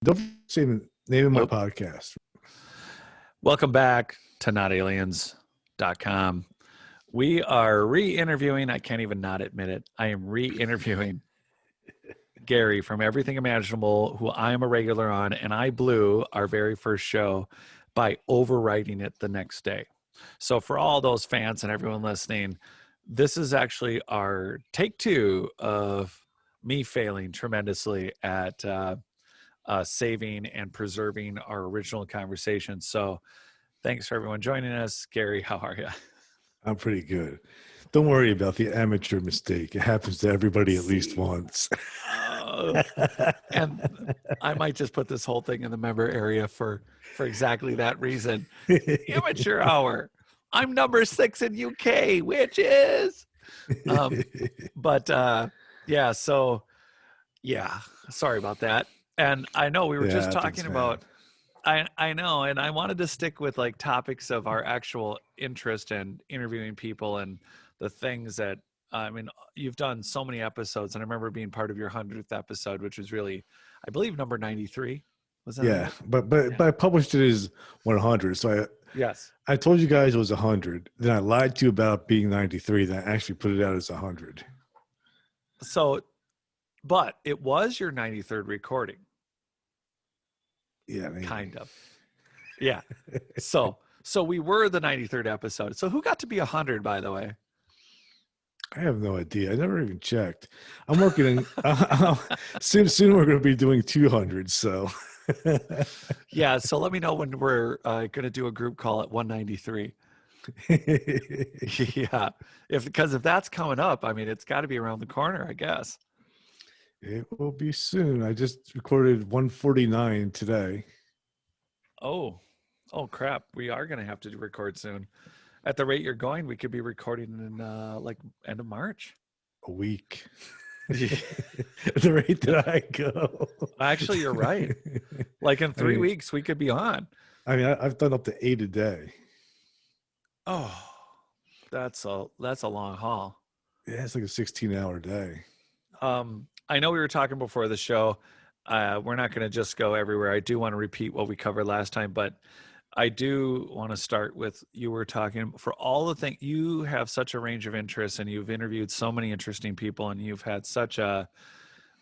Don't say the name of my Nope. podcast. Welcome back to NotAliens.com. We are re-interviewing, I can't even not admit it, I am re-interviewing Gary from Everything Imaginable, who I am a regular on, and I blew our very first show by overwriting it the next day. So for all those fans and everyone listening, this is actually our take two of me failing tremendously at saving and preserving our original conversation. So thanks for everyone joining us. Gary, how are you? I'm pretty good. Don't worry about the amateur mistake. It happens to everybody at least once. And I might just put this whole thing in the member area for exactly that reason. Amateur hour. I'm number 6 in UK, which is. Yeah, so yeah, sorry about that. And I know we were Yeah, just happens, talking man. about I know, and I wanted to stick with like topics of our actual interest in interviewing people and the things that I mean, you've done so many episodes, and I remember being part of your 100th episode, which was really, I believe, number 93. Was that Yeah, right? but I published it as 100. So Yes. I told you guys it was 100. Then I lied to you about being 93. Then I actually put it out as 100. So, but it was your 93rd recording, Yeah, maybe. kind of. Yeah. So we were the 93rd episode. So who got to be 100, by the way? I have no idea. I never even checked. I'm working. Soon we're going to be doing 200. So. Yeah. So let me know when we're going to do a group call at 193. Yeah. Because if that's coming up, I mean, it's got to be around the corner, I guess. It will be soon. I just recorded 149 today. Oh crap. We are going to have to record soon. At the rate you're going, we could be recording in like end of March. A week. At the rate that I go. Actually, you're right. Like in 3 weeks, we could be on. I mean, I've done up to 8 a day. Oh, that's a long haul. Yeah, it's like a 16-hour day. I know we were talking before the show. We're not going to just go everywhere. I do want to repeat what we covered last time, but I do want to start with, you were talking for all the things, you have such a range of interests, and you've interviewed so many interesting people, and you've had such a,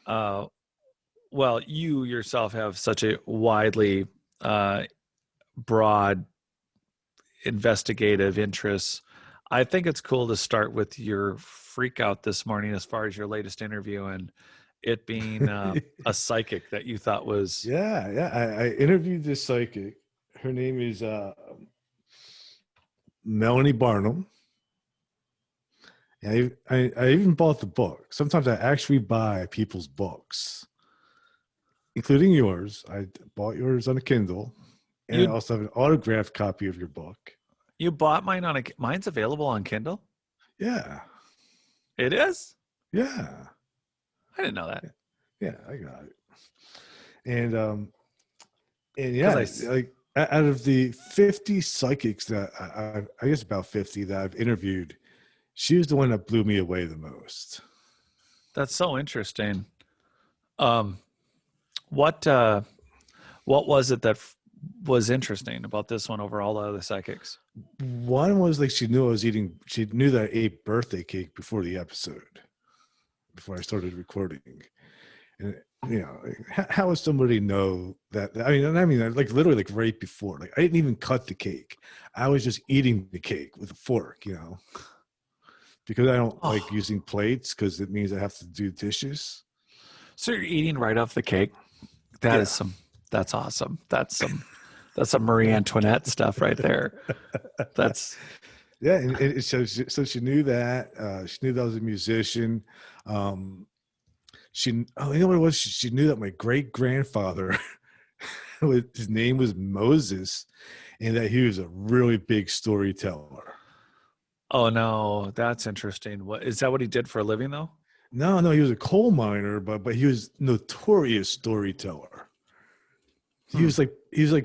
well, you yourself have such a widely broad investigative interests. I think it's cool to start with your freak out this morning as far as your latest interview and it being a psychic that you thought was. Yeah. I interviewed this psychic. Her name is Melanie Barnum. And I even bought the book. Sometimes I actually buy people's books, including yours. I bought yours on a Kindle, and I also have an autographed copy of your book. You bought mine on mine's available on Kindle? Yeah. It is? Yeah. I didn't know that. Yeah, I got it. And yeah, like out of the 50 psychics that I guess about 50 that I've interviewed, she was the one that blew me away the most. That's so interesting. What was it that was interesting about this one over all the other psychics? One was like she knew that I ate birthday cake before the episode, before I started recording. And you know, how would somebody know that? I mean, like literally, like right before, like I didn't even cut the cake. I was just eating the cake with a fork, you know, because I don't like using plates because it means I have to do dishes. So you're eating right off the cake? That's awesome. That's some Marie Antoinette stuff right there. That's yeah. And so she knew that. She knew that I was a musician. You know what it was? She knew that my great grandfather, his name was Moses, and that he was a really big storyteller. Oh no, that's interesting. What is that? What he did for a living, though? No, he was a coal miner, but he was notorious storyteller. He was like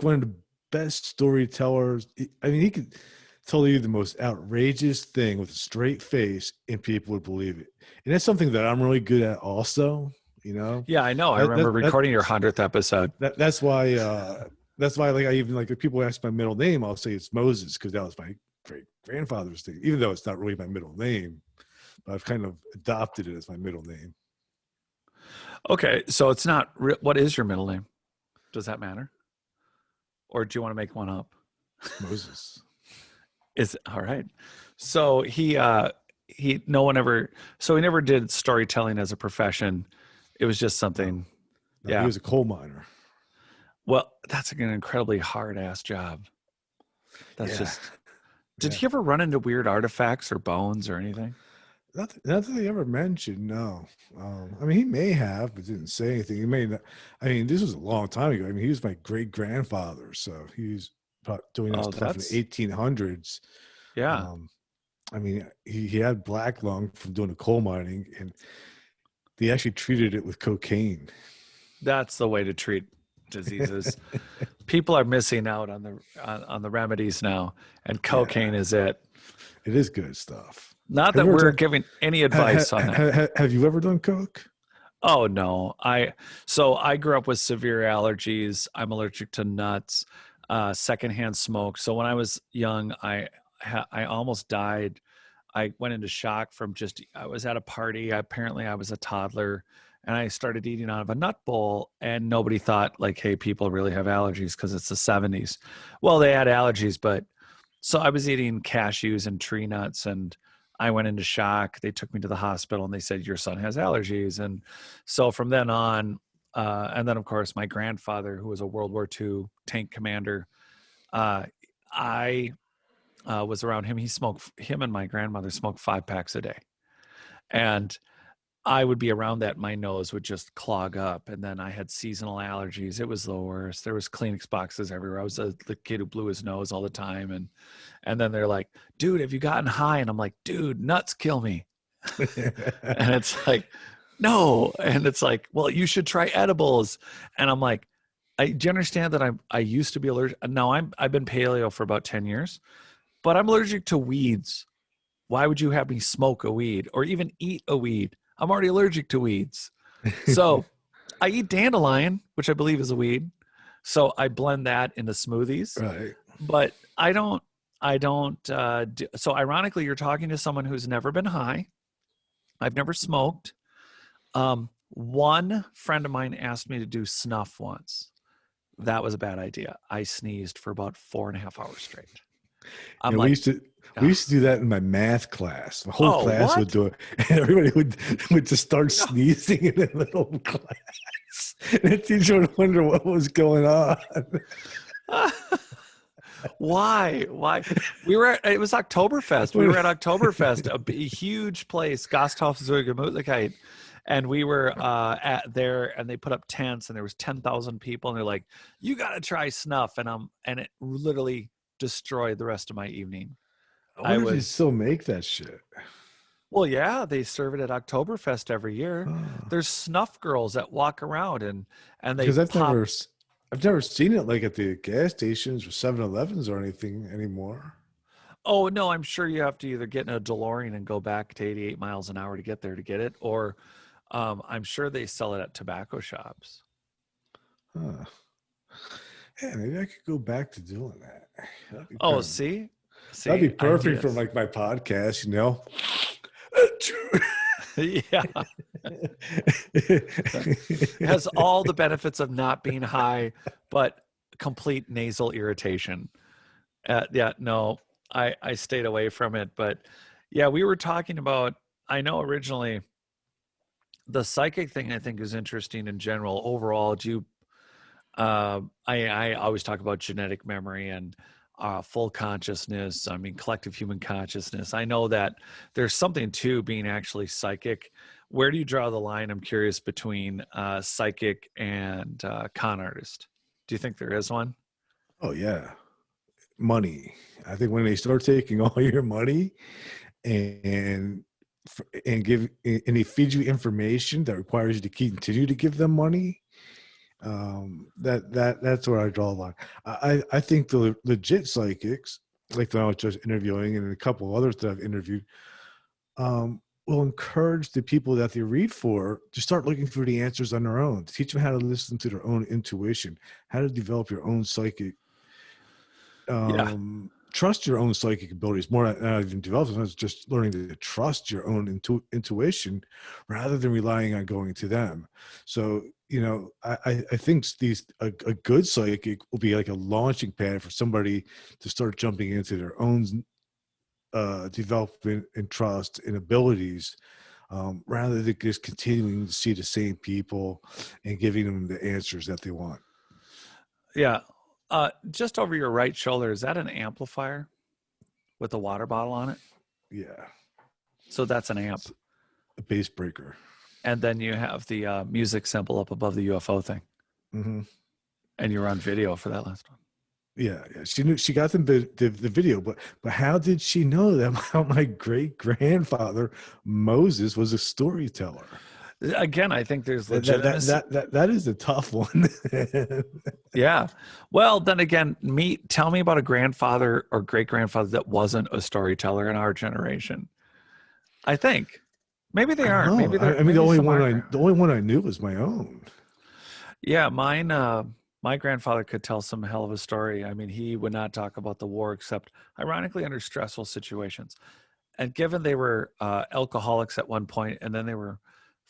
one of the best storytellers. I mean, he could tell you the most outrageous thing with a straight face, and people would believe it. And that's something that I'm really good at, also. You know, Yeah, I know. I that, remember that, that, recording your 100th episode. that's why like I even like if people ask my middle name, I'll say it's Moses because that was my great grandfather's name, even though it's not really my middle name. But I've kind of adopted it as my middle name. Okay, so it's not. What is your middle name? Does that matter? Or do you want to make one up? Moses. Is all right. So no one ever. So he never did storytelling as a profession. It was just something. No, Yeah. he was a coal miner. Well, that's an incredibly hard ass job. That's Yeah. just. Did Yeah. he ever run into weird artifacts or bones or anything? Not that he ever mentioned, no. I mean, he may have, but didn't say anything. He may not. I mean, this was a long time ago. I mean, he was my great grandfather, so he was doing that Oh, stuff in the 1800s. Yeah. I mean, he had black lung from doing the coal mining, and they actually treated it with cocaine. That's the way to treat diseases. People are missing out on the remedies now, and cocaine is it. It is good stuff. Not that we're giving any advice on that. Have you ever done coke? Oh no. So I grew up with severe allergies. I'm allergic to nuts, secondhand smoke. So when I was young, I almost died. I went into shock from I was at a party. Apparently I was a toddler and I started eating out of a nut bowl and nobody thought like, hey, people really have allergies because it's the 70s. Well, they had allergies, but so I was eating cashews and tree nuts and I went into shock. They took me to the hospital and they said, your son has allergies. And so from then on, and then of course my grandfather, who was a World War II tank commander, I was around him. Him and my grandmother smoked 5 packs a day. And I would be around that. My nose would just clog up. And then I had seasonal allergies. It was the worst. There was Kleenex boxes everywhere. I was the kid who blew his nose all the time. And then they're like, dude, have you gotten high? And I'm like, dude, nuts kill me. And it's like, no. And it's like, well, you should try edibles. And I'm like, do you understand that I used to be allergic? No, I've been paleo for about 10 years, but I'm allergic to weeds. Why would you have me smoke a weed or even eat a weed? I'm already allergic to weeds. So I eat dandelion, which I believe is a weed. So I blend that into smoothies. Right. But I don't, so ironically, you're talking to someone who's never been high. I've never smoked. One friend of mine asked me to do snuff once. That was a bad idea. I sneezed for about 4.5 hours straight. We used to do that in my math class. The whole class would do it, and everybody would just start sneezing in the middle of class. And the teacher would wonder what was going on. Why? It was Oktoberfest. We were at Oktoberfest, a huge place, Gasthof zur Gemütlichkeit. And we were at there, and they put up tents, and there was 10,000 people, and they're like, "You got to try snuff," and it literally destroyed the rest of my evening. I wonder if you still make that shit. Well, yeah, they serve it at Oktoberfest every year. There's snuff girls that walk around and they because I've never seen it like at the gas stations or 7-Elevens or anything anymore. Oh no, I'm sure you have to either get in a DeLorean and go back to 88 miles an hour to get there to get it, or I'm sure they sell it at tobacco shops. Huh. Yeah, maybe I could go back to doing that. Oh, see, that'd be perfect for like my podcast, you know. Yeah. It has all the benefits of not being high, but complete nasal irritation. Yeah, no, I stayed away from it. But yeah, we were talking about, I know originally the psychic thing I think is interesting in general. Overall, I always talk about genetic memory and full consciousness. I mean, collective human consciousness. I know that there's something to being actually psychic. Where do you draw the line? I'm curious between psychic and con artist. Do you think there is one? Oh yeah, money. I think when they start taking all your money and they feed you information that requires you to continue to give them money, that's where I draw the line. I think the legit psychics, like the one I was just interviewing and a couple of others that I've interviewed, will encourage the people that they read for to start looking for the answers on their own. Teach them how to listen to their own intuition, how to develop your own psychic, Yeah. trust your own psychic abilities. More not even developing, it's just learning to trust your own intuition rather than relying on going to them. So, I think a good psychic will be like a launching pad for somebody to start jumping into their own development and trust and abilities, rather than just continuing to see the same people and giving them the answers that they want. Yeah. Just over your right shoulder, is that an amplifier with a water bottle on it? Yeah, So that's an amp. it's a bass breaker. And then you have the music symbol up above the UFO thing. Hmm. And you're on video for that last one. Yeah. She knew, she got the video, but how did she know that my great grandfather Moses was a storyteller? Again, I think there's That legitimacy. that is a tough one. Yeah. Well, then again, tell me about a grandfather or great grandfather that wasn't a storyteller in our generation. I think maybe they aren't. Maybe they're. I mean, maybe the some are. only one I knew was my own. Yeah, mine. My grandfather could tell some hell of a story. I mean, he would not talk about the war except, ironically, under stressful situations. And given they were alcoholics at one point, and then they were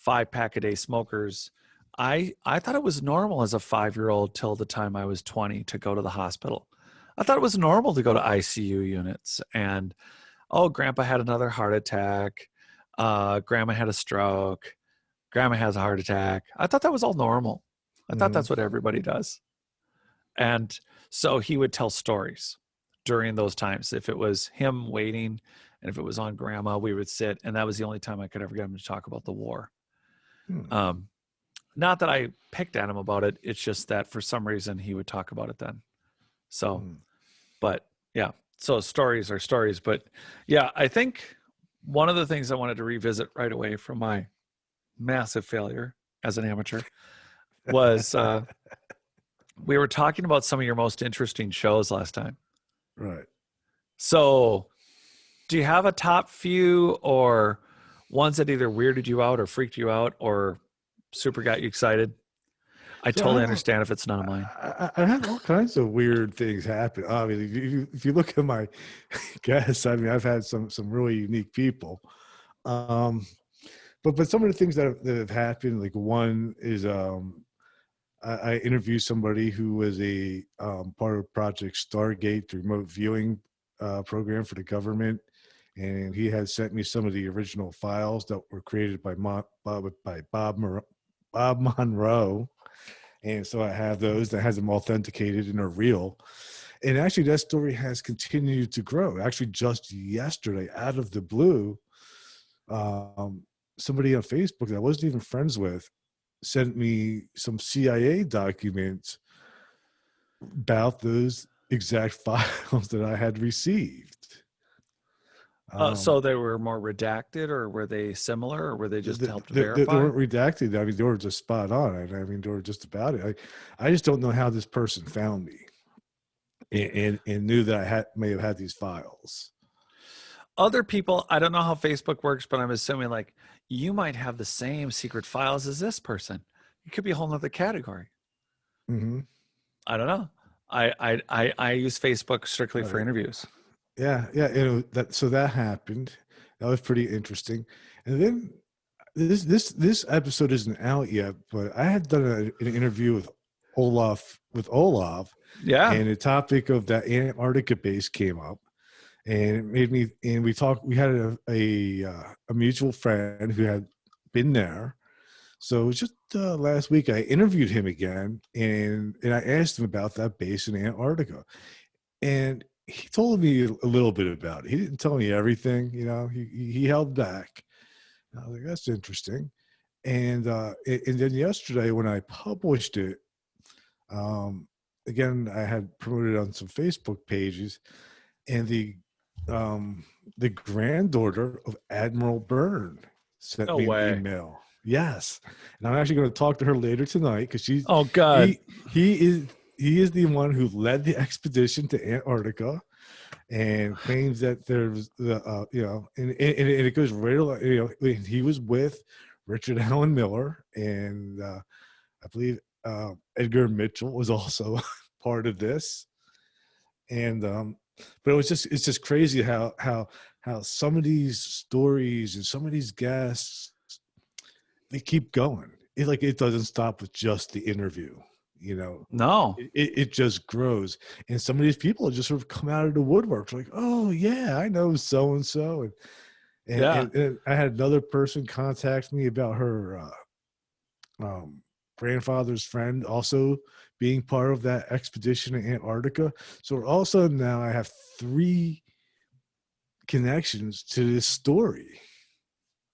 5-pack-a-day smokers, I thought it was normal as a 5-year-old till the time I was 20 to go to the hospital. I thought it was normal to go to ICU units and, oh, grandpa had another heart attack. Grandma had a stroke. Grandma has a heart attack. I thought that was all normal. I thought that's what everybody does. And so he would tell stories during those times. If it was him waiting and if it was on grandma, we would sit. And that was the only time I could ever get him to talk about the war. Not that I picked at him about it. It's just that for some reason he would talk about it then. So, but yeah, so stories are stories. But yeah, I think one of the things I wanted to revisit right away from my massive failure as an amateur was we were talking about some of your most interesting shows last time. Right. So do you have a top few or ones that either weirded you out or freaked you out or super got you excited? I totally understand if it's none of mine. I had all kinds of weird things happen. I mean, if you look at my guests, I mean, I've had some really unique people. But some of the things that have happened, like one is I interviewed somebody who was a part of Project Stargate, the remote viewing program for the government, and he had sent me some of the original files that were created by Bob Monroe. And so I have those that has them authenticated and are real. And actually that story has continued to grow. Actually, just yesterday, out of the blue, somebody on Facebook that I wasn't even friends with sent me some CIA documents about those exact files that I had received. So they were more redacted, or were they similar, or were they just helped verify? They weren't redacted. I mean, they were just spot on. I mean, they were just about it. I just don't know how this person found me and knew that I may have had these files. Other people, I don't know how Facebook works, but I'm assuming like you might have the same secret files as this person. It could be a whole nother category. Mm-hmm. I don't know. I use Facebook strictly for interviews. Yeah. So that happened. That was pretty interesting. And then this episode isn't out yet, but I had done an interview with Olaf. Yeah. And the topic of that Antarctica base came up, and it made me. And we talked. We had a mutual friend who had been there. So it was just last week I interviewed him again, and I asked him about that base in Antarctica, and he told me a little bit about it. He didn't tell me everything, he held back. And I was like, that's interesting. And then yesterday when I published it, again, I had promoted it on some Facebook pages, and the granddaughter of Admiral Byrne sent me an email. Yes. And I'm actually going to talk to her later tonight because she's, oh God, he is the one who led the expedition to Antarctica. and claims that there's the and it goes right along. He was with Richard Allen Miller, and I believe Edgar Mitchell was also part of this. And but it's just crazy how some of these stories and some of these guests, they keep going. It doesn't stop with just the interview. No. It just grows, and some of these people just sort of come out of the woodwork, like, oh yeah, I know so and so, and I had another person contact me about her grandfather's friend also being part of that expedition in Antarctica. So all of a sudden now I have 3 connections to this story.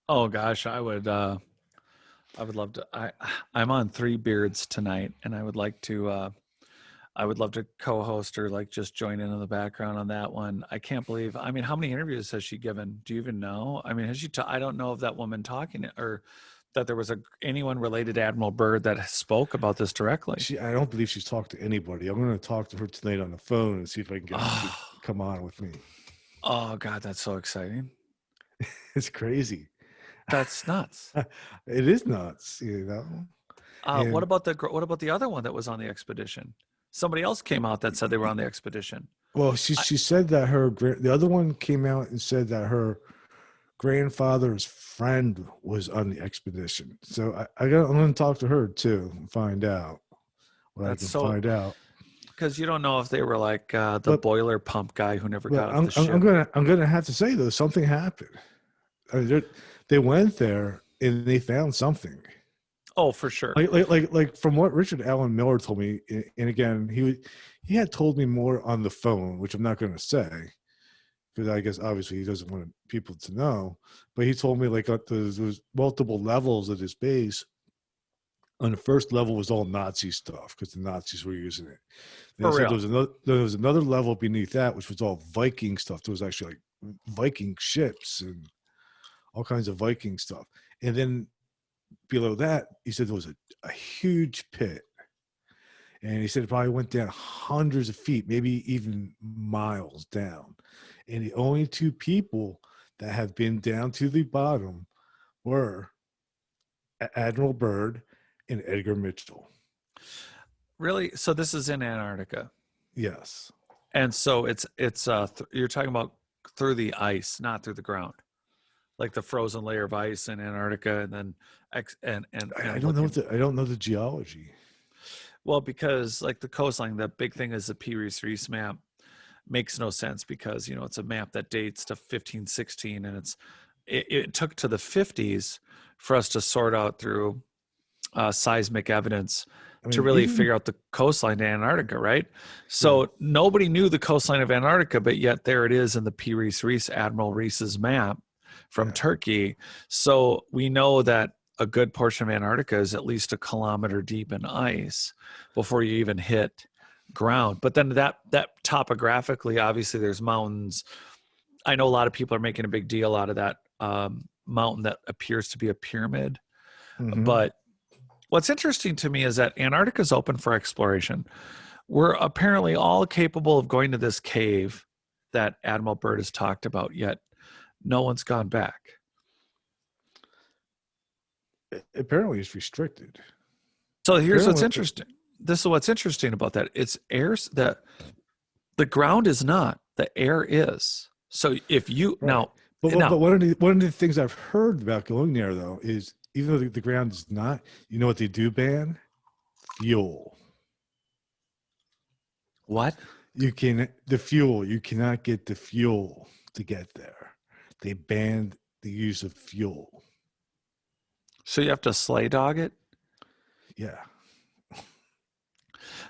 Oh gosh, I would love to. I'm on 3 Beards tonight, and I would love to co-host or like just join in the background on that one. I can't believe. I mean, how many interviews has she given? Do you even know? I mean, has she? I don't know of that woman talking or that there was anyone related to Admiral Byrd that spoke about this directly. I don't believe she's talked to anybody. I'm going to talk to her tonight on the phone and see if I can get her to come on with me. Oh God, that's so exciting! It's crazy. That's nuts. It is nuts, What about the other one that was on the expedition? Somebody else came out that said they were on the expedition. Well, she said that the other one came out and said that her grandfather's friend was on the expedition. So I'm going to talk to her too and find out what I can find out. Because you don't know if they were like the boiler pump guy who never got off the ship. I'm gonna have to say though, something happened. I mean, they went there and they found something. Oh, for sure. Like from what Richard Allen Miller told me, and again, he had told me more on the phone, which I'm not going to say because I guess obviously he doesn't want people to know. But he told me like there's multiple levels of this base. On the first level was all Nazi stuff because the Nazis were using it. Then there was another level beneath that which was all Viking stuff. There was actually like Viking ships and all kinds of Viking stuff. And then below that, he said there was a huge pit. And he said it probably went down hundreds of feet, maybe even miles down. And the only 2 people that have been down to the bottom were Admiral Byrd and Edgar Mitchell. Really? So this is in Antarctica? Yes. And so it's you're talking about through the ice, not through the ground, like the frozen layer of ice in Antarctica, and then I don't know the geology. Well, because like the coastline, the big thing is the Piri Reis map makes no sense because it's a map that dates to 1516, and it took to the 50s for us to sort out through seismic evidence to really figure out the coastline to Antarctica, right? So nobody knew the coastline of Antarctica, but yet there it is in the Piri Reis, Admiral Reis's map from Turkey. So we know that a good portion of Antarctica is at least 1 kilometer deep in ice before you even hit ground. But then that topographically, obviously there's mountains. I know a lot of people are making a big deal out of that mountain that appears to be a pyramid. Mm-hmm. But what's interesting to me is that Antarctica is open for exploration. We're apparently all capable of going to this cave that Admiral Byrd has talked about, yet no one's gone back. Apparently it's restricted. So here's what's interesting. This is what's interesting about that. It's air that the ground is not, the air is. So if you now, but one of the things I've heard about going there though is even though the ground is not, you know what they do ban? Fuel. What? You cannot get the fuel to get there. They banned the use of fuel. So you have to sleigh dog it? Yeah.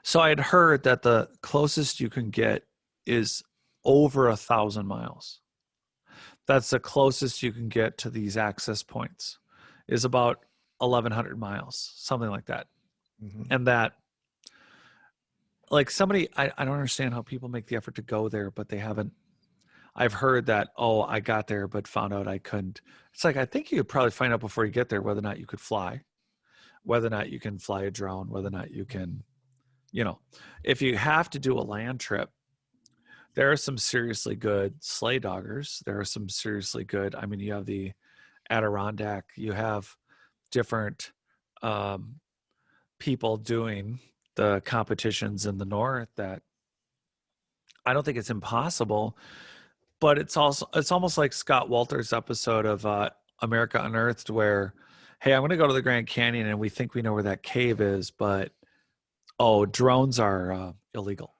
So I had heard that the closest you can get is over 1,000 miles. That's the closest you can get to these access points is about 1,100 miles, something like that. Mm-hmm. And that, like I don't understand how people make the effort to go there, but they haven't. I've heard that, I got there, but found out I couldn't. It's like, I think you could probably find out before you get there whether or not you could fly, whether or not you can fly a drone, whether or not you can, if you have to do a land trip, there are some seriously good sleigh doggers. There are some seriously good. I mean, you have the Adirondack. You have different people doing the competitions in the north that I don't think it's impossible, but it's almost like Scott Walter's episode of America Unearthed where, hey, I'm going to go to the Grand Canyon and we think we know where that cave is, but drones are illegal.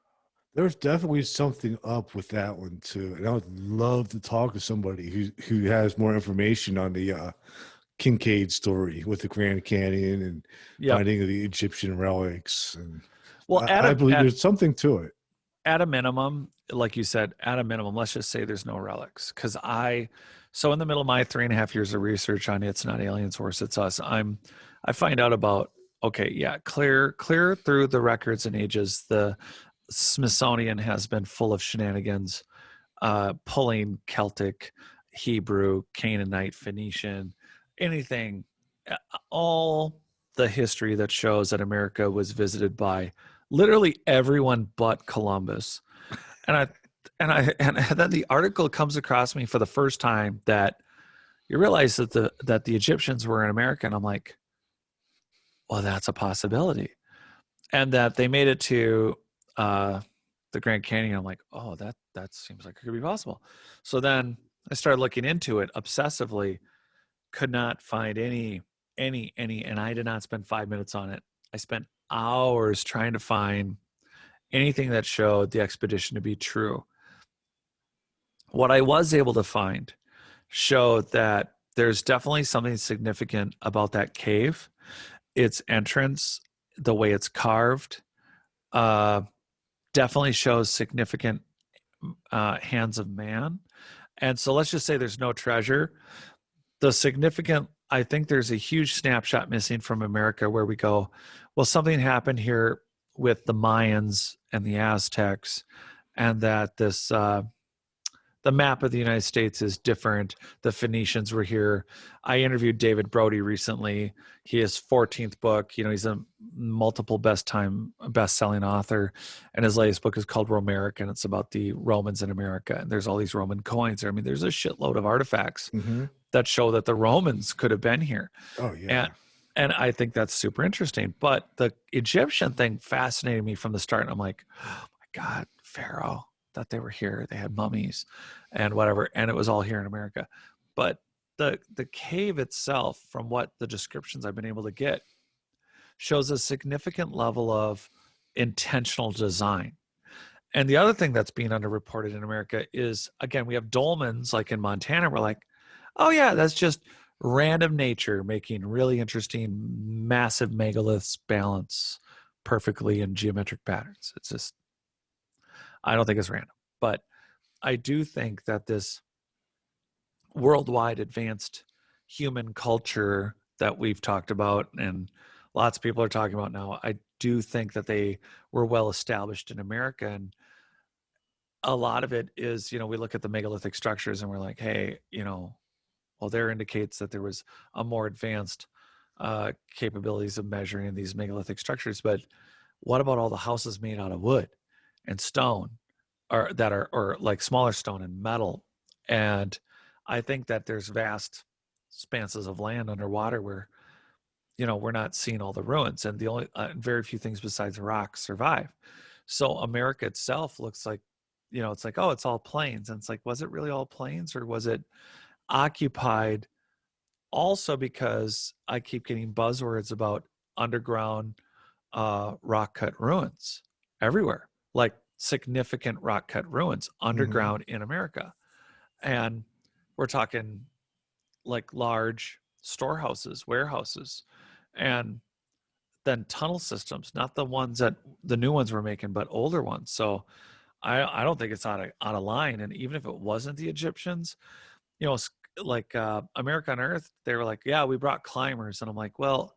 There's definitely something up with that one too, and I would love to talk to somebody who has more information on the Kincaid story with the Grand Canyon and finding the Egyptian relics. And well, I believe there's something to it. At a minimum, like you said, at a minimum, let's just say there's no relics. Because so in the middle of my 3.5 years of research on It's Not Aliens, Horse, It's Us, I find out about, clear through the records and ages, the Smithsonian has been full of shenanigans, pulling Celtic, Hebrew, Canaanite, Phoenician, anything, all the history that shows that America was visited by literally everyone but Columbus. And then the article comes across me for the first time that you realize that the Egyptians were in America, and I'm like, well, that's a possibility. And that they made it to the Grand Canyon. I'm like, oh, that seems like it could be possible. So then I started looking into it obsessively, could not find any, and I did not spend 5 minutes on it. I spent hours trying to find anything that showed the expedition to be true. What I was able to find showed that there's definitely something significant about that cave. Its entrance, the way it's carved, definitely shows significant hands of man. And so let's just say there's no treasure. I think there's a huge snapshot missing from America where we go, well, something happened here with the Mayans and the Aztecs, and that the map of the United States is different. The Phoenicians were here. I interviewed David Brody recently. His 14th book, he's a multiple best-selling author, and his latest book is called Romeric, and it's about the Romans in America. And there's all these Roman coins. I mean, there's a shitload of artifacts that show that the Romans could have been here. Oh, yeah. And I think that's super interesting. But the Egyptian thing fascinated me from the start. And I'm like, oh my God, Pharaoh, that they were here. They had mummies and whatever. And it was all here in America. But the cave itself, from what the descriptions I've been able to get, shows a significant level of intentional design. And the other thing that's being underreported in America is, again, we have dolmens like in Montana. We're like, oh yeah, that's just random nature making really interesting, massive megaliths balance perfectly in geometric patterns. It's just, I don't think it's random. But I do think that this worldwide advanced human culture that we've talked about and lots of people are talking about now, I do think that they were well established in America. And a lot of it is, we look at the megalithic structures and we're like, hey, well, there indicates that there was a more advanced capabilities of measuring these megalithic structures. But what about all the houses made out of wood and stone, or like smaller stone and metal? And I think that there's vast expanses of land underwater where, we're not seeing all the ruins, and the only very few things besides rocks survive. So America itself looks like, it's like, oh, it's all plains, and it's like, was it really all plains, or was it occupied also? Because I keep getting buzzwords about underground rock cut ruins everywhere, like significant rock cut ruins underground in America. And we're talking like large storehouses, warehouses, and then tunnel systems, not the ones that the new ones we're making, but older ones. So I don't think it's out of line. And even if it wasn't the Egyptians, like America Unearthed, they were like, yeah, we brought climbers. And I'm like, well,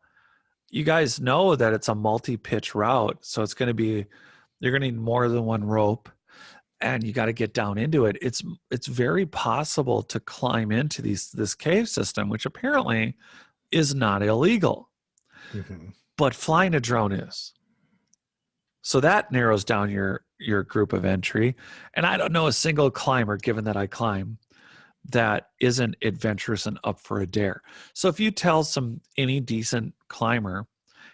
you guys know that it's a multi-pitch route. So you're going to need more than one rope, and you got to get down into it. It's very possible to climb into this cave system, which apparently is not illegal, but flying a drone is. So that narrows down your your group of entry. And I don't know a single climber, given that I climb, that isn't adventurous and up for a dare. So if you tell any decent climber,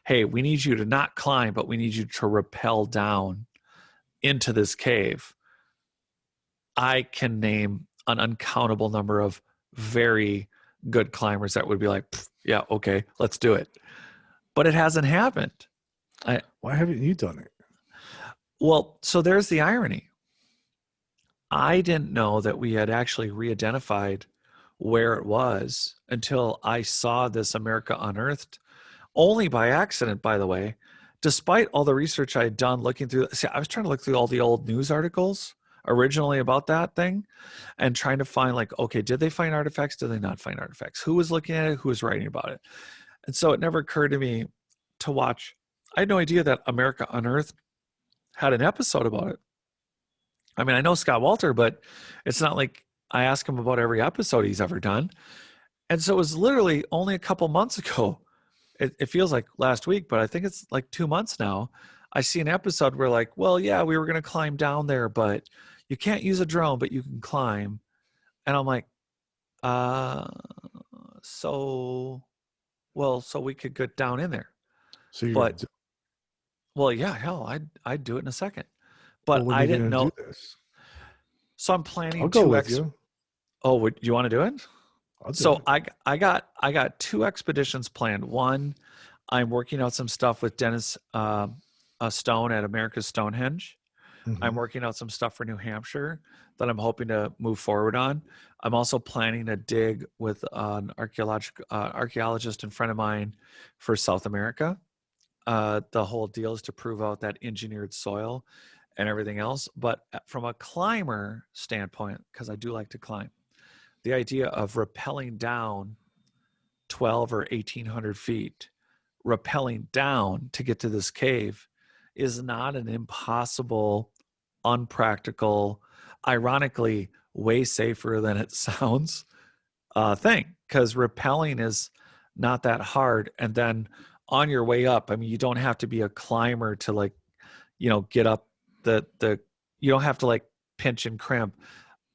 hey, we need you to not climb, but we need you to rappel down into this cave, I can name an uncountable number of very good climbers that would be like, yeah, okay, let's do it. But it hasn't happened. Why haven't you done it? Well, so there's the irony. I didn't know that we had actually re-identified where it was until I saw this America Unearthed, only by accident, by the way, despite all the research I had done looking through. See, I was trying to look through all the old news articles originally about that thing and trying to find like, okay, did they find artifacts? Did they not find artifacts? Who was looking at it? Who was writing about it? And so it never occurred to me to watch. I had no idea that America Unearthed had an episode about it. I mean, I know Scott Walter, but it's not like I ask him about every episode he's ever done. And so it was literally only a couple months ago. It feels like last week, but I think it's like 2 months now. I see an episode where like, well, yeah, we were going to climb down there, but you can't use a drone, but you can climb. And I'm like, so we could get down in there. So you're But, well, yeah, hell, I'd do it in a second. But when I are you didn't gonna know. do this? So I'm planning I'll go two with you. Oh, would you want to do it? I'll do So it. I got 2 expeditions planned. One, I'm working out some stuff with Dennis Stone at America's Stonehenge. I'm Mhm. working out some stuff for New Hampshire that I'm hoping to move forward on. I'm also planning a dig with an archaeologist and friend of mine for South America. The whole deal is to prove out that engineered soil and everything else. But from a climber standpoint, because I do like to climb, the idea of rappelling down 12 or 1800 feet, rappelling down to get to this cave is not an impossible, unpractical, ironically, way safer than it sounds thing, because rappelling is not that hard. And then on your way up, I mean, you don't have to be a climber to like, get up you don't have to like pinch and crimp.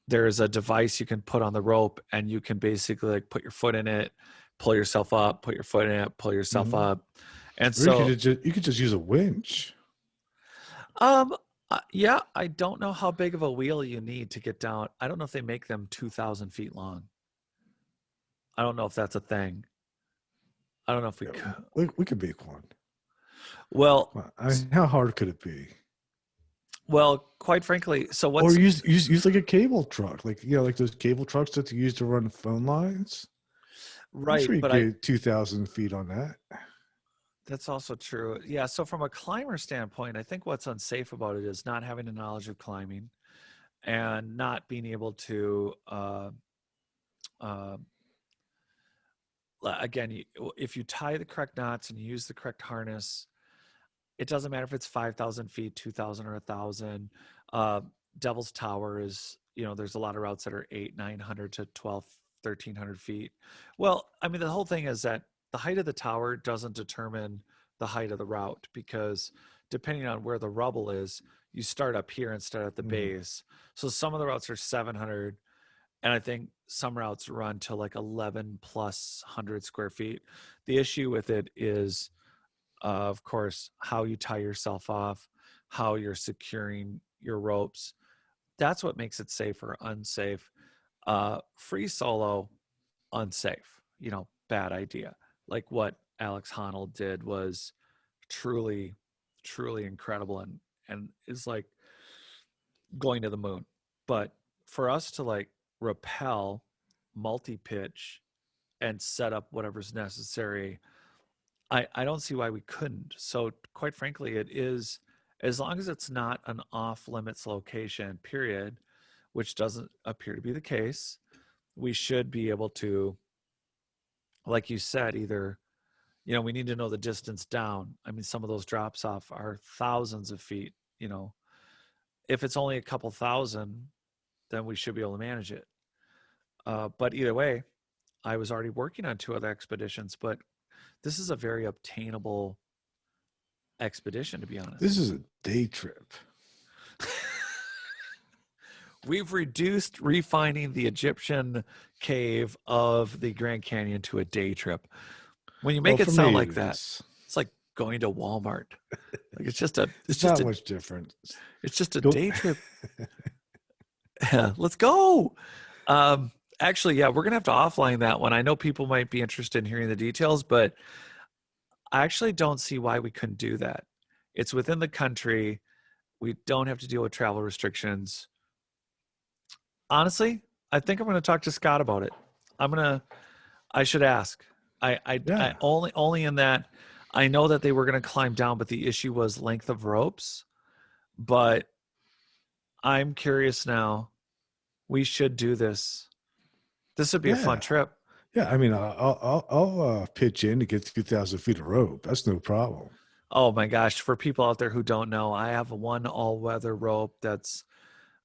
There's a device you can put on the rope and you can basically like put your foot in it, pull yourself up, put your foot in it, pull yourself Mhm. up. And Or so, you could just use a winch. yeah, I don't know how big of a wheel you need to get down. I don't know if they make them 2,000 feet long. I don't know if that's a thing. I don't know if we Yeah, could. we could make one. Well, How hard could it be? quite frankly, so Or what's use like a cable truck, like like those cable trucks that you use to run phone lines. I'm right, sure you but get 2,000 feet on that. that's also true. Yeah. So from a climber standpoint, I think what's unsafe about it is not having a knowledge of climbing and not being able to, uh, again, if you tie the correct knots and you use the correct harness, it doesn't matter if it's 5,000 feet, 2,000 or 1,000. Devil's Tower is, there's a lot of routes that are 900 to 12, 1,300 feet. Well, I mean, the whole thing is that the height of the tower doesn't determine the height of the route, because depending on where the rubble is, you start up here and start at the Mhm. base. So some of the routes are 700, and I think some routes run to like 11 plus 100 square feet. The issue with it is, of course, how you tie yourself off, how you're securing your ropes. That's what makes it safe or unsafe. Free solo, unsafe. Bad idea. Like what Alex Honnold did was truly, truly incredible, and is like going to the moon. But for us to like rappel, multi-pitch, and set up whatever's necessary, I don't see why we couldn't. So quite frankly, it is, as long as it's not an off limits location, period, which doesn't appear to be the case, we should be able to, like you said, either, we need to know the distance down. I mean, some of those drops off are thousands of feet. If it's only a couple thousand, then we should be able to manage it. But either way, I was already working on 2 other expeditions, but this is a very obtainable expedition, to be honest. This is a day trip. We've reduced refining the Egyptian cave of the Grand Canyon to a day trip. When you make it for sound me, like it that, is. it's like going to Walmart. Like It's not much different. it's just a Go- day trip. Let's go. Actually, yeah, we're gonna have to offline that one. I know people might be interested in hearing the details, but I actually don't see why we couldn't do that. It's within the country. We don't have to deal with travel restrictions. Honestly, I think I'm going to talk to Scott about it. I should ask. I Yeah. only in that I know that they were going to climb down, but the issue was length of ropes. But I'm curious now. We should do this. This would be a fun Yeah. trip. Yeah. I mean, I'll pitch in to get 2,000 feet of rope. That's no problem. Oh my gosh. For people out there who don't know, I have one all weather rope that's,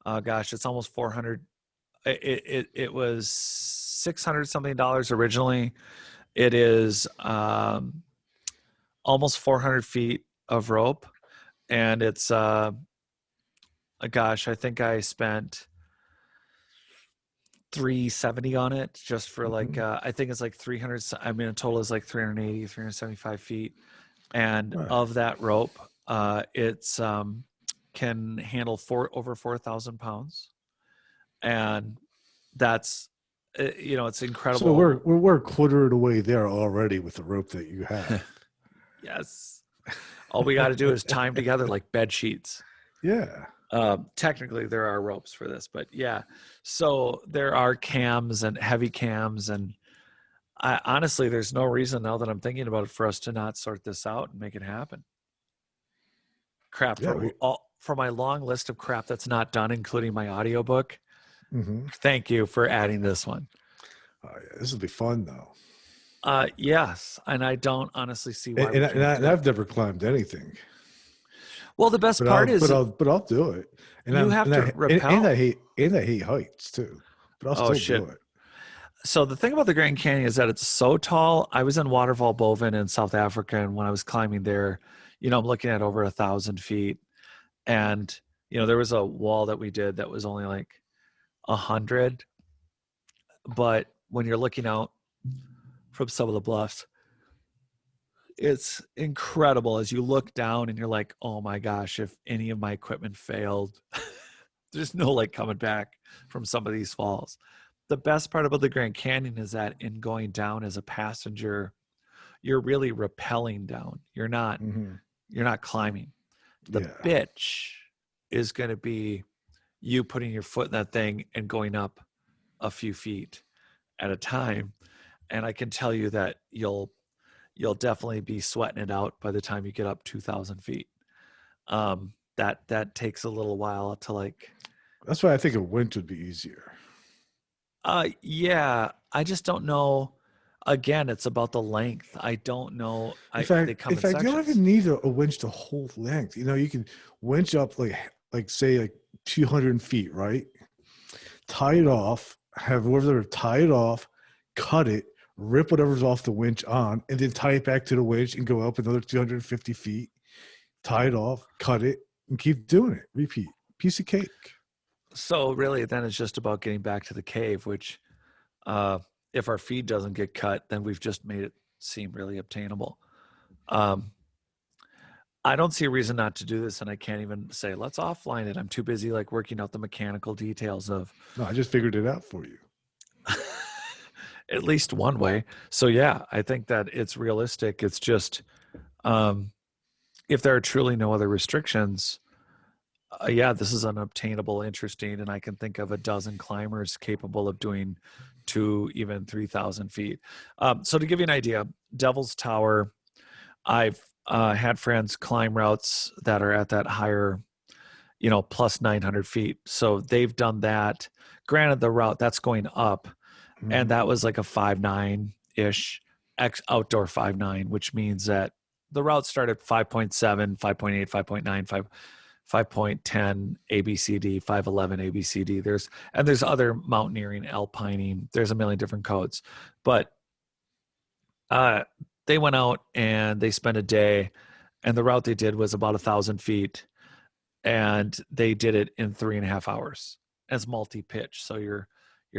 gosh, it's almost 400. It was 600 something dollars originally. It is almost 400 feet of rope. And it's, gosh, I think I spent 370 on it just for like, Mhm. I think it's like 300. I mean, a total is like 380, 375 feet. And Right. of that rope, it's can handle over 4,000 pounds, and that's it's So incredible. we're a quarter of the way there already with the rope that you have. Yes, all we got to do is time together like bed sheets. Yeah. Technically, there are ropes for this, but yeah. So there are cams and heavy cams, and honestly, there's no reason now that I'm thinking about it for us to not sort this out and make it happen. Crap Yeah. for my long list of crap that's not done, including my audiobook. Mm-hmm. Thank you for adding this one. Oh, yeah, this will be fun though. Yes, and I don't honestly see why we can't And do it. I've never climbed anything, Well, the best part is but I'll do it. you have to rappel. And I hate heights too, but I'll Oh still shit. do it. So the thing about the Grand Canyon is that it's so tall. I was in Waterval Boven in South Africa, and when I was climbing there, I'm looking at over 1,000 feet. And there was a wall that we did that was only like 100. But when you're looking out from some of the bluffs, it's incredible as you look down and you're like, oh my gosh, if any of my equipment failed, there's no like coming back from some of these falls. The best part about the Grand Canyon is that in going down as a passenger, you're really rappelling down. You're not climbing. The Yeah. bitch is going to be you putting your foot in that thing and going up a few feet at a time. And I can tell you that you'll definitely be sweating it out by the time you get up 2,000 feet. That takes a little while to like. That's why I think a winch would be easier. Yeah, I just don't know. Again, it's about the length. I don't know. In They fact, come in you don't sections. even need a winch to hold length. You can winch up like say like 200 feet, right? Tie it off, have whoever tie it off, cut it, rip whatever's off the winch on, and then tie it back to the winch and go up another 250 feet, tie it off, cut it, and keep doing it. Repeat. Piece of cake. So really, then it's just about getting back to the cave, which if our feed doesn't get cut, then we've just made it seem really obtainable. I don't see a reason not to do this, and I can't even say let's offline it. I'm too busy like working out the mechanical details of No, I just figured it out for you. at least one way. So yeah, I think that it's realistic. It's just if there are truly no other restrictions, yeah, this is unobtainable, interesting, and I can think of a dozen climbers capable of doing 2, even 3,000 feet. So to give you an idea, Devil's Tower, I've had friends climb routes that are at that higher, plus 900 feet. So they've done that. Granted, the route that's going up, and that was like a 5.9 ish outdoor 5.9, which means that the route started 5.7, 5.8, 5.9, 5.10 ABCD, 5.11 ABCD. There's other mountaineering, alpining. There's a million different codes, but they went out and they spent a day, and the route they did was about 1,000 feet, and they did it in 3.5 hours. as multi-pitch. So you're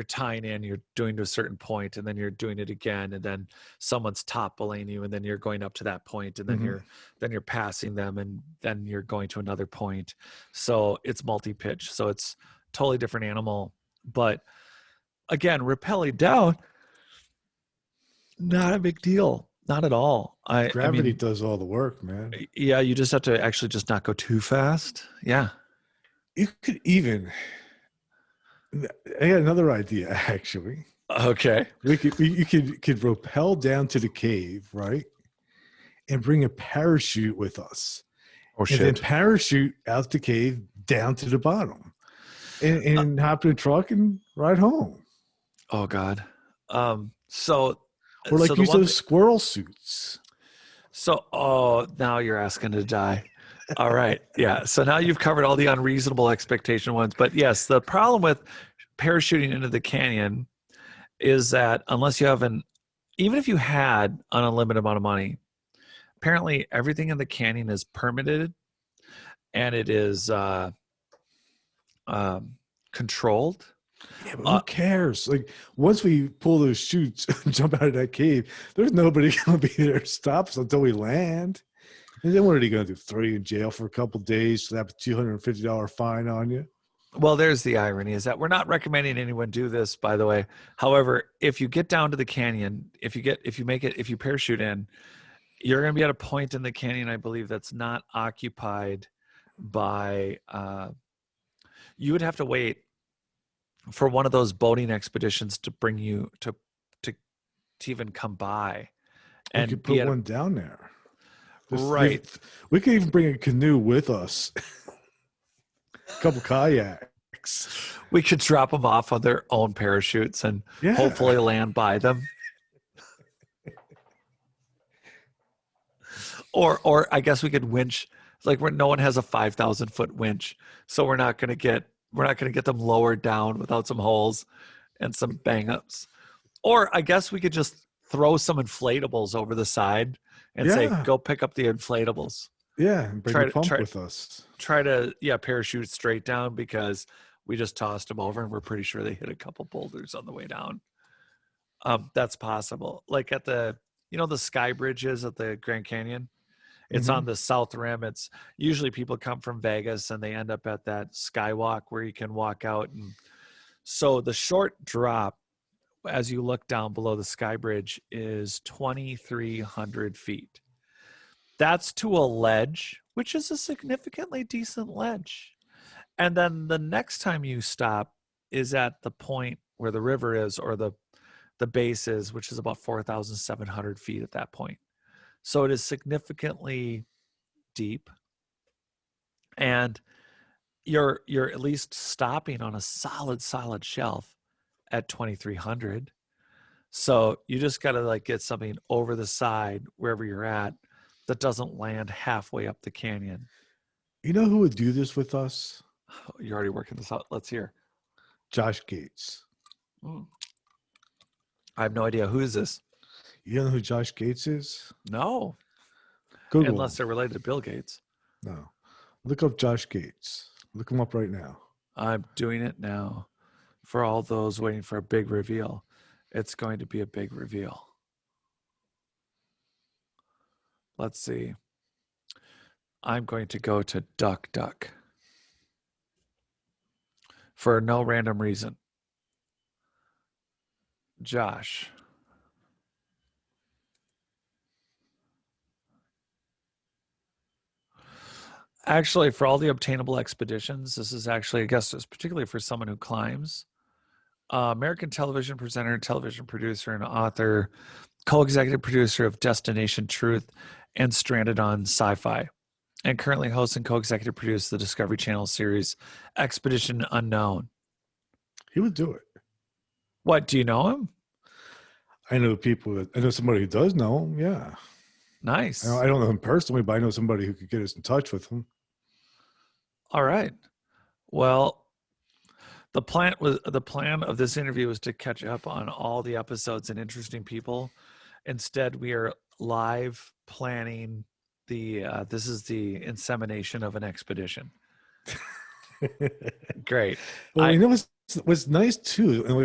tying in, you're doing to a certain point, and then you're doing it again, and then someone's top belaying you, and then you're going up to that point, and then Mhm. you're passing them, and then you're going to another point. So it's multi-pitch. So it's totally different animal. But again, rappelling down, not a big deal. Not at all. I Gravity mean, does all the work, man. yeah, you just have to actually just not go too fast. Yeah. You could even. I got another idea, actually. Okay. You could rappel down to the cave, right, and bring a parachute with us, Oh and then shit. parachute out the cave down to the bottom, and, Uh, and hop in a truck and ride home, oh God. So or so like the use one those thing. squirrel suits. So oh, now you're asking to die. All right. Yeah. So now you've covered all the unreasonable expectation ones. But yes, the problem with parachuting into the canyon is that unless you have even if you had an unlimited amount of money, apparently everything in the canyon is permitted and it is um, controlled. Yeah, but who Uh, cares? Like once we pull those chutes and jump out of that cave, there's nobody gonna be there to stop us until we land. And then what are they gonna do? Throw you in jail for a couple days, slap a $250 fine on you? well, there's the irony is that we're not recommending anyone do this, by the way. However, if you get down to the canyon, if you parachute in, you're going to be at a point in the canyon, I believe, that's not occupied by. You would have to wait for one of those boating expeditions to bring you to to even come by We and could be put at a one down there. Just right. leave. We could even bring a canoe with us, a couple kayaks. We could drop them off on their own parachutes and Yeah, hopefully land by them. Or I guess we could winch. Like no one has a 5,000 foot winch, so we're not going to get them lowered down without some holes and some bang ups. Or I guess we could just throw some inflatables over the side and say, yeah, "Go pick up the inflatables." yeah. And bring Try the to pump with us. parachute straight down because we just tossed them over and we're pretty sure they hit a couple boulders on the way down. That's possible. Like at the sky bridges at the Grand Canyon. It's on Hmm. the south rim. It's usually people come from Vegas and they end up at that skywalk where you can walk out. And so the short drop as you look down below the sky bridge is 2,300 feet. That's to a ledge, which is a significantly decent ledge. And then the next time you stop is at the point where the river is or the base is, which is about 4,700 feet at that point. So it is significantly deep, and you're at least stopping on a solid shelf at 2,300. So you just got to like get something over the side wherever you're at that doesn't land halfway up the canyon. You know who would do this with us? You're already working this out. Let's hear. Josh Gates. Mm. I have no idea. Who is this? You don't know who Josh Gates is? No, Google unless him. they're related to Bill Gates. No. Look up Josh Gates. Look him up right now. I'm doing it now for all those waiting for a big reveal. It's going to be a big reveal. Let's see. I'm going to go to DuckDuck for no random reason. Josh. Actually, for all the obtainable expeditions, this is actually, I guess, it's particularly for someone who climbs. American television presenter, television producer, and author, co-executive producer of Destination Truth and Stranded on Sci-Fi, and currently hosts and co-executive produces the Discovery Channel series Expedition Unknown. He would do it. What, do you know him? I know somebody who does know him. Yeah. Nice. I don't know him personally, but I know somebody who could get us in touch with him. All right. Well, the plan of this interview was to catch up on all the episodes and interesting people. Instead, we are live planning this is the insemination of an expedition. Great. Well, I- you know what's nice too, and